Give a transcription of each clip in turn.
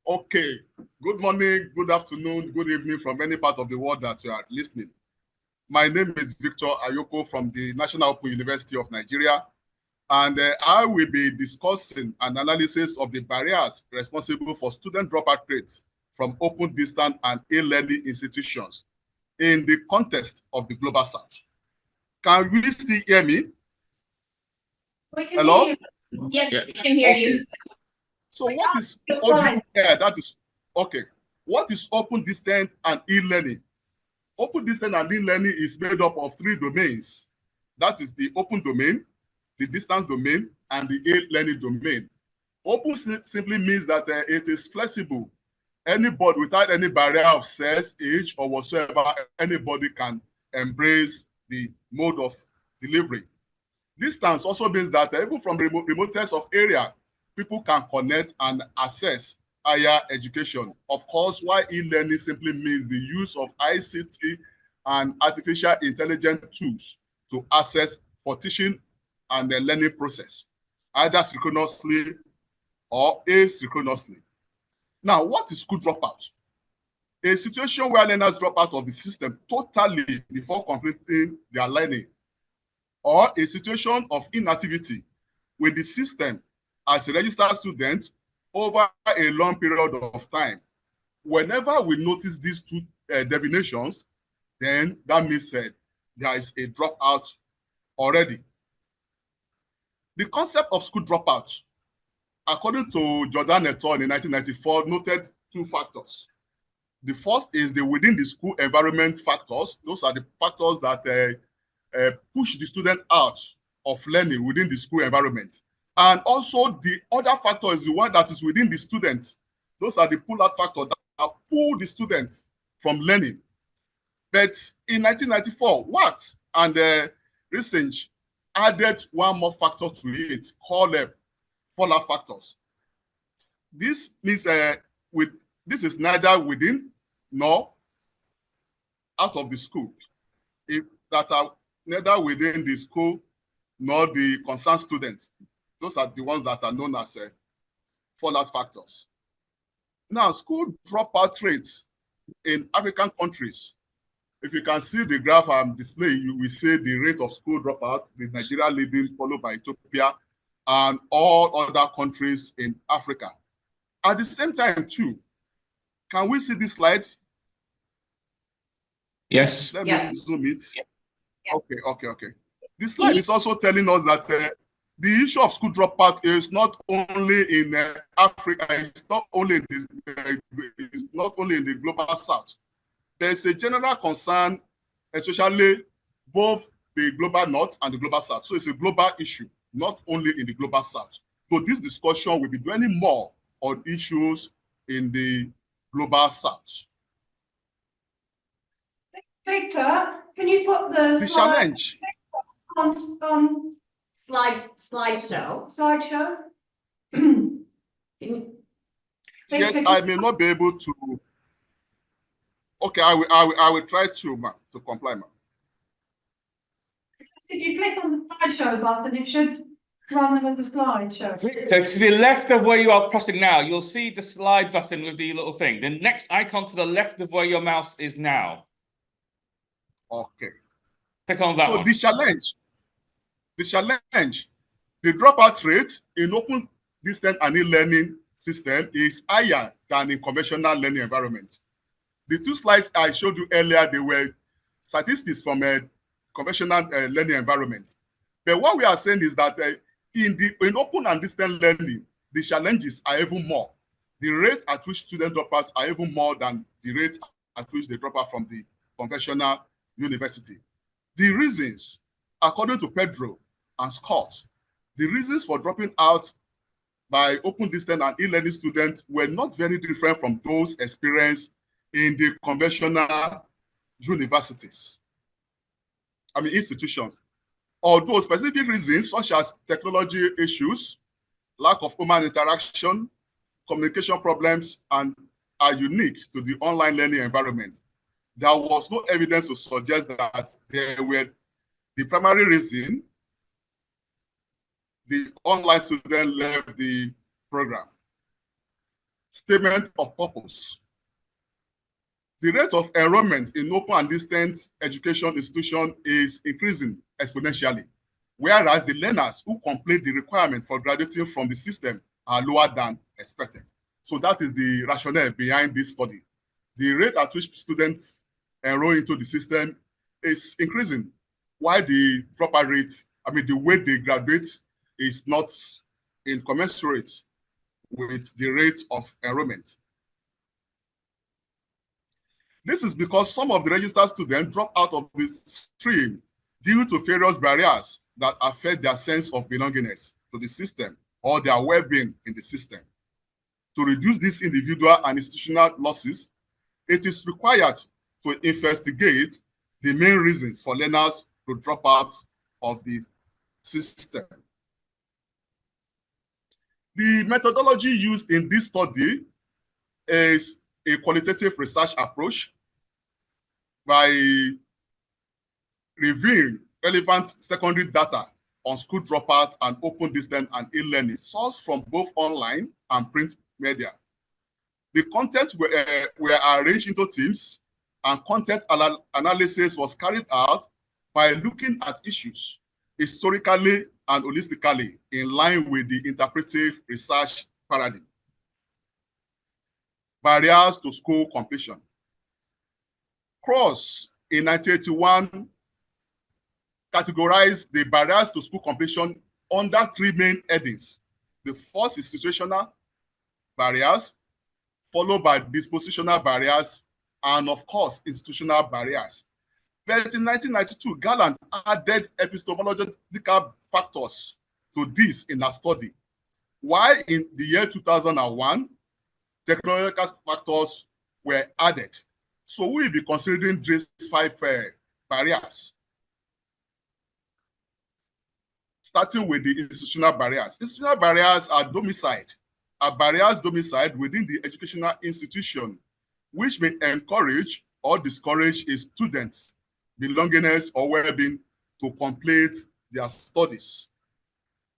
Okay, good morning, good afternoon, good evening from any part of the world that you are listening. My name is Victor Ayoko from the National Open University of Nigeria, and I will be discussing an analysis of the barriers responsible for student dropout rates from open, distance, and e-learning institutions in the context of the Global South. Can you still hear me? We can Hello? hear you. Yes, we can hear you. So what is that is okay? What is open, distance, and e-learning? Open distance and e-learning is made up of three domains. That is the open domain, the distance domain, and the e-learning domain. Open simply means that it is flexible. Anybody without any barrier of sex, age, or whatsoever, anybody can embrace the mode of delivery. Distance also means that even from remotest of area, people can connect and access higher education. Of course, while e-learning simply means the use of ICT and artificial intelligence tools to access for teaching and the learning process, either synchronously or asynchronously. Now, what is school dropout? A situation where learners drop out of the system totally before completing their learning, or a situation of inactivity with the system as a registered student over a long period of time. Whenever we notice these two definitions, then that means there is a dropout already. The concept of school dropout, according to Jordan et al. In 1994, noted two factors. The first is the within the school environment factors. Those are the factors that push the student out of learning within the school environment. And also the other factor is the one that is within the student. Those are the pull-out factors that pull the student from learning. But in 1994, Watt and research added one more factor to it called fallout factors. This means this is neither within nor out of the school. If that are neither within the school nor the concerned students. Those are the ones that are known as fallout factors. Now, school dropout rates in African countries, if you can see the graph I'm displaying, you will see the rate of school dropout, with Nigeria leading, followed by Ethiopia, and all other countries in Africa. At the same time, too, can we see this slide? Yes. Let me zoom it. Okay. This slide is also telling us that the issue of school dropout is not only in Africa, it's not only in the global south. There's a general concern, especially both the global north and the global south. So it's a global issue, not only in the global south. So this discussion will be dwelling more on issues in the global south. Victor, can you put the challenge on slideshow? Slideshow. Yes, I may not be able to. Okay, I will try to comply, ma'am. If you click on the slideshow button, it should run with the slideshow. Victor, to the left of where you are pressing now, you'll see the slide button with the little thing. The next icon to the left of where your mouse is now. Okay. Click on that one. The challenge, the dropout rate in open distance and e-learning system is higher than in conventional learning environment. The two slides I showed you earlier, they were statistics from a conventional learning environment. But what we are saying is that in open and distance learning, the challenges are even more. The rate at which students drop out are even more than the rate at which they drop out from the conventional university. The reasons, according to Pedro and Scott, the reasons for dropping out by open distance and e-learning students were not very different from those experienced in the conventional universities. Institutions. Although specific reasons such as technology issues, lack of human interaction, communication problems, and are unique to the online learning environment, there was no evidence to suggest that they were the primary reason the online student left the program. statement of purpose. The rate of enrollment in open and distance education institution is increasing exponentially, whereas the learners who complete the requirement for graduating from the system are lower than expected. So that is the rationale behind this study. The rate at which students enroll into the system is increasing, while the dropout rate, the way they graduate, is not incommensurate with the rate of enrollment. This is because some of the registered students drop out of the stream due to various barriers that affect their sense of belongingness to the system or their well-being in the system. To reduce these individual and institutional losses, it is required to investigate the main reasons for learners to drop out of the system. The methodology used in this study is a qualitative research approach by reviewing relevant secondary data on school dropout and open distance and e-learning sourced from both online and print media. The content were arranged into teams, and content analysis was carried out by looking at issues historically and holistically in line with the interpretive research paradigm. Barriers to school completion. Cross in 1981 categorized the barriers to school completion under three main headings. The first is situational barriers, followed by dispositional barriers, and of course, institutional barriers. But in 1992, Garland added epistemological factors to this in a study, while in the year 2001, technological factors were added. So we'll be considering these five barriers. Starting with the institutional barriers. Institutional barriers are barriers domiciled within the educational institution, which may encourage or discourage its students' belongingness or well-being to complete their studies.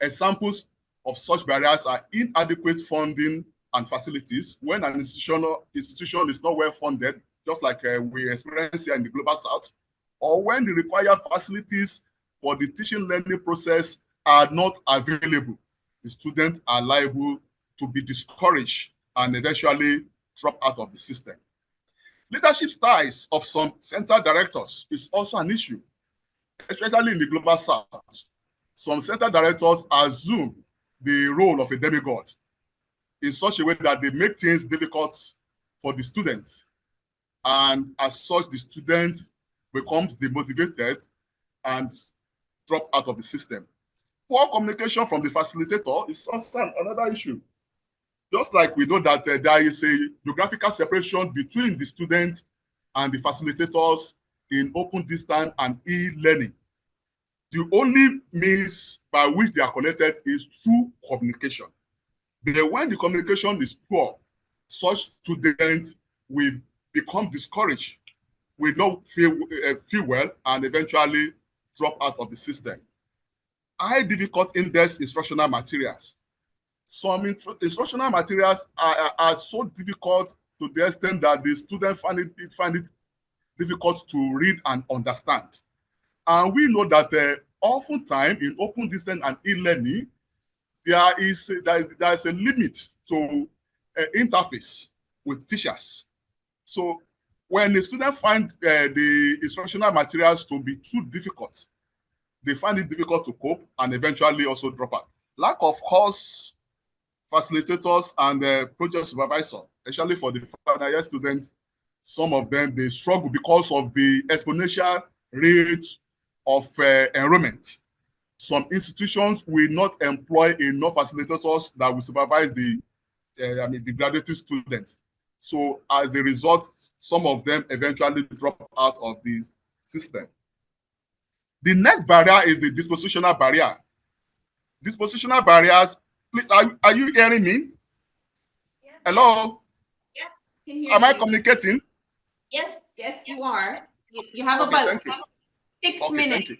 Examples of such barriers are inadequate funding and facilities. When an institution is not well funded, just like we experience here in the Global South, or when the required facilities for the teaching learning process are not available, the students are liable to be discouraged and eventually drop out of the system. Leadership styles of some center directors is also an issue, especially in the Global South. Some center directors assume the role of a demigod in such a way that they make things difficult for the students. And as such, the student becomes demotivated and drop out of the system. Poor communication from the facilitator is also another issue. Just like we know that there is a geographical separation between the students and the facilitators in open distance and e-learning. The only means by which they are connected is through communication. But when the communication is poor, such students will become discouraged, will not feel well, and eventually drop out of the system. High difficult index instructional materials. Some instructional materials are so difficult to the extent that the students find it difficult to read and understand. And we know that oftentimes in open distance and e-learning, there is a limit to interface with teachers. So when the student find the instructional materials to be too difficult, they find it difficult to cope and eventually also drop out. Lack of course facilitators and project supervisor, especially for the final year students, some of them, they struggle because of the exponential rate of enrollment. Some institutions will not employ enough facilitators that will supervise the graduating students. So as a result, some of them eventually drop out of the system. The next barrier is the dispositional barrier. Dispositional barriers, please, are you hearing me? Yes. Hello? Yeah, can hear Am I you. communicating? Yes, you are. You have Okay, about thank you. 6 Okay, minutes. thank you.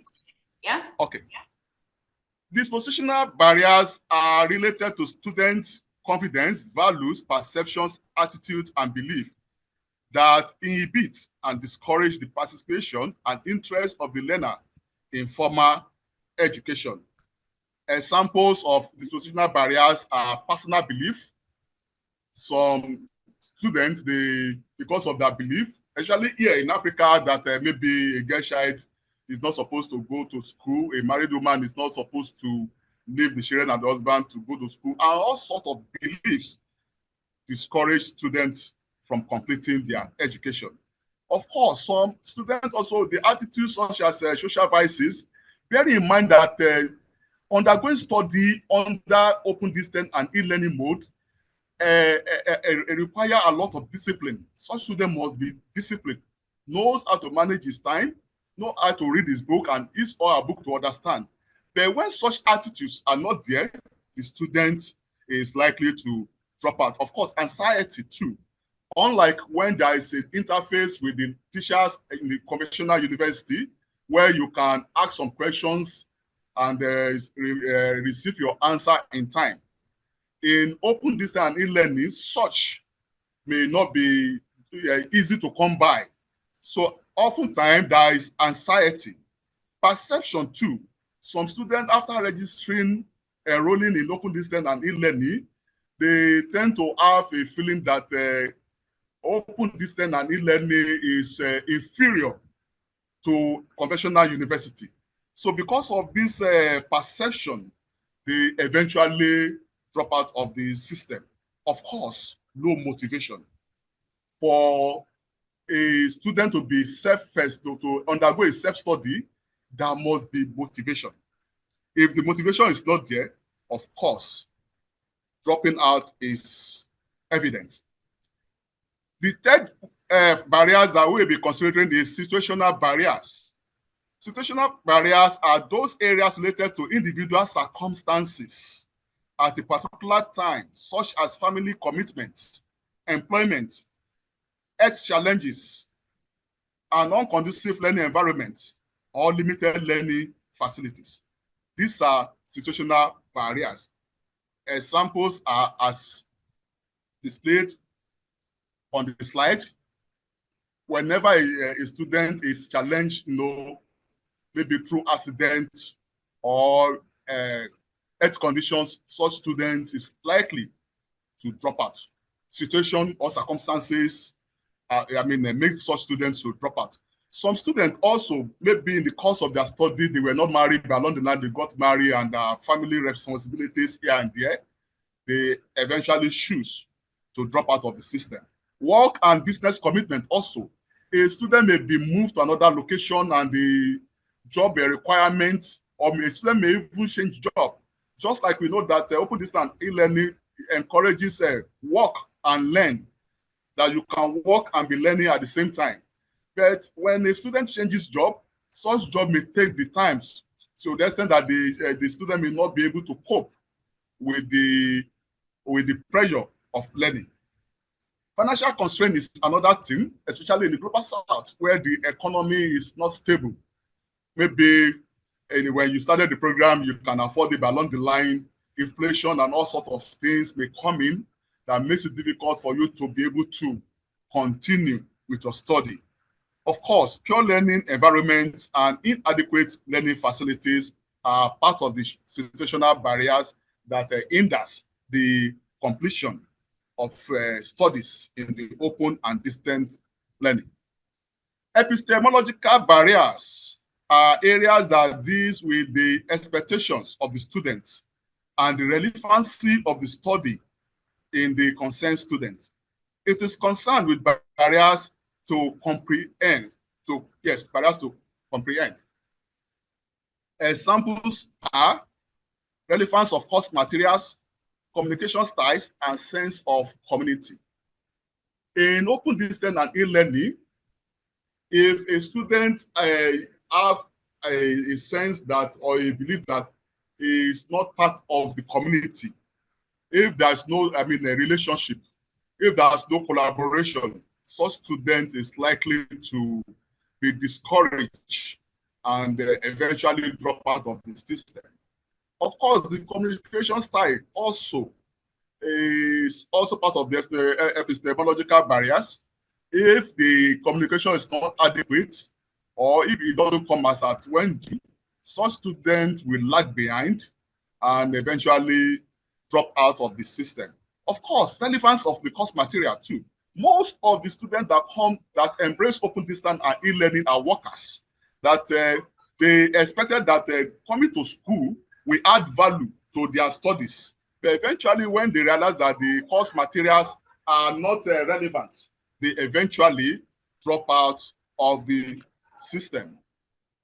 Yeah. Okay. Dispositional barriers are related to students' confidence, values, perceptions, attitudes, and belief that inhibit and discourage the participation and interest of the learner in formal education. Examples of dispositional barriers are personal belief. Some students, because of their belief, especially here in Africa, that maybe a girl child is not supposed to go to school, a married woman is not supposed to leave the children and the husband to go to school, and all sorts of beliefs discourage students from completing their education. Of course, some students also, the attitudes such as social vices, bearing in mind that undergoing study under open distance and e-learning mode require a lot of discipline. Such student must be disciplined, knows how to manage his time, know how to read his book and his or her book to understand. But when such attitudes are not there, the student is likely to drop out. Of course, anxiety too. Unlike when there is an interface with the teachers in the conventional university, where you can ask some questions and receive your answer in time. In open distance and e-learning, such may not be easy to come by. So oftentimes there is anxiety. Perception too. Some students, after registering, enrolling in open distance and e-learning, they tend to have a feeling that open distance and e-learning is inferior to conventional university. So because of this perception, they eventually drop out of the system. Of course, low motivation. For a student to be self-first, to undergo a self-study, there must be motivation. If the motivation is not there, of course, dropping out is evident. The third barriers that we'll be considering is situational barriers. Situational barriers are those areas related to individual circumstances at a particular time, such as family commitments, employment, health challenges, and non-conducive learning environments or limited learning facilities. These are situational barriers. Examples are as displayed on the slide. Whenever a student is challenged, maybe through accident or health conditions, such students is likely to drop out. Situation or circumstances, makes such students to drop out. Some students also, maybe in the course of their study, they were not married, but along the line they got married and family responsibilities here and there, they eventually choose to drop out of the system. Work and business commitment also. A student may be moved to another location and the job requirement, or a student may even change job. Just like we know that open distance e-learning encourages work and learn, that you can work and be learning at the same time. But when a student changes job, such job may take the time to the extent that the student may not be able to cope with the pressure of learning. Financial constraint is another thing, especially in the global south, where the economy is not stable. Maybe when you started the program, you can afford it, but along the line, inflation and all sorts of things may come in that makes it difficult for you to be able to continue with your study. Of course, pure learning environments and inadequate learning facilities are part of the situational barriers that hinders the completion of studies in the open and distant learning. Epistemological barriers are areas that deal with the expectations of the students and the relevancy of the study in the concerned student. It is concerned with barriers to comprehend, barriers to comprehend. Examples are relevance of course materials, communication styles, and sense of community. In open distance and e-learning, if a student have a sense that, or a belief that he is not part of the community, if there's no, a relationship, if there's no collaboration, such student is likely to be discouraged and eventually drop out of the system. Of course, the communication style also is also part of the epistemological barriers. If the communication is not adequate, or if it doesn't come as at when due, such students will lag behind and eventually drop out of the system. Of course, relevance of the course material too. Most of the students that embrace open distance and e-learning are workers. That they expected that coming to school will add value to their studies. But eventually, when they realize that the course materials are not relevant, they eventually drop out of the system.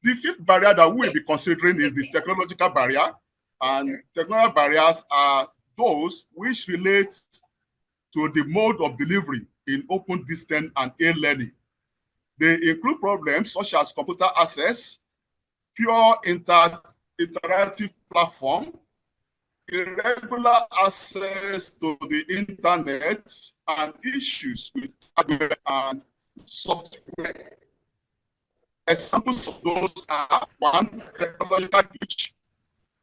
The fifth barrier that we will be considering is the technological barrier. And technological barriers are those which relate to the mode of delivery in open distance and e-learning. They include problems such as computer access, pure interactive platform, irregular access to the internet, and issues with hardware and software. Examples of those are: one, technological glitch,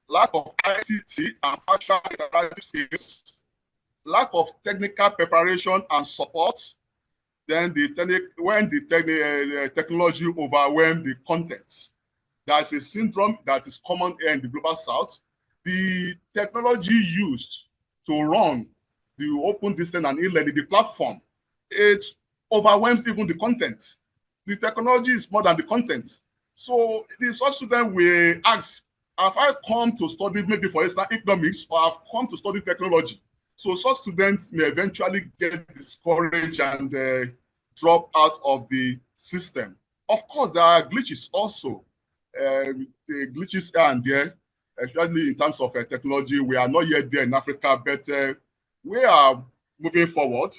lack of ICT and virtual interactive skills, lack of technical preparation and support, then when the technology overwhelms the content. There's a syndrome that is common here in the Global South. The technology used to run the open distance and e-learning, the platform, it overwhelms even the content. The technology is more than the content. So the such student will ask, have I come to study maybe for instance economics, or have come to study technology? So such students may eventually get discouraged and drop out of the system. Of course, there are glitches also. The glitches here and there, especially in terms of technology. We are not yet there in Africa, but we are moving forward.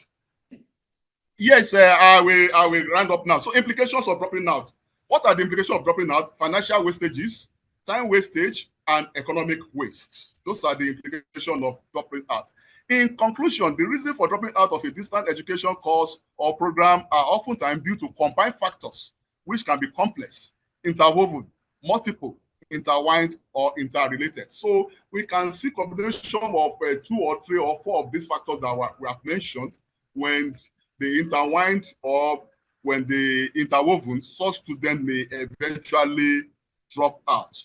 Yes, I will round up now. So implications of dropping out. What are the implications of dropping out? Financial wastages, time wastage, and economic waste. Those are the implications of dropping out. In conclusion, the reason for dropping out of a distant education course or program are oftentimes due to combined factors, which can be complex, interwoven, multiple, intertwined, or interrelated. So we can see combination of 2 or 3 or 4 of these factors that we have mentioned. When they intertwined or when they interwoven, such students may eventually drop out.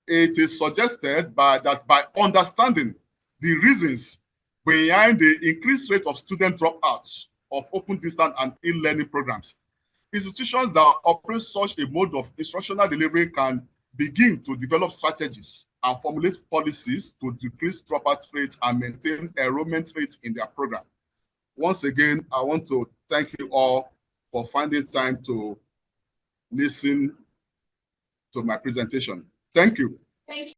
It is suggested that by understanding the reasons behind the increased rate of student dropouts of open distance and e-learning programs, institutions that operate such a mode of instructional delivery can begin to develop strategies and formulate policies to decrease dropout rates and maintain enrollment rates in their program. Once again, I want to thank you all for finding time to listen to my presentation. Thank you. Thank you.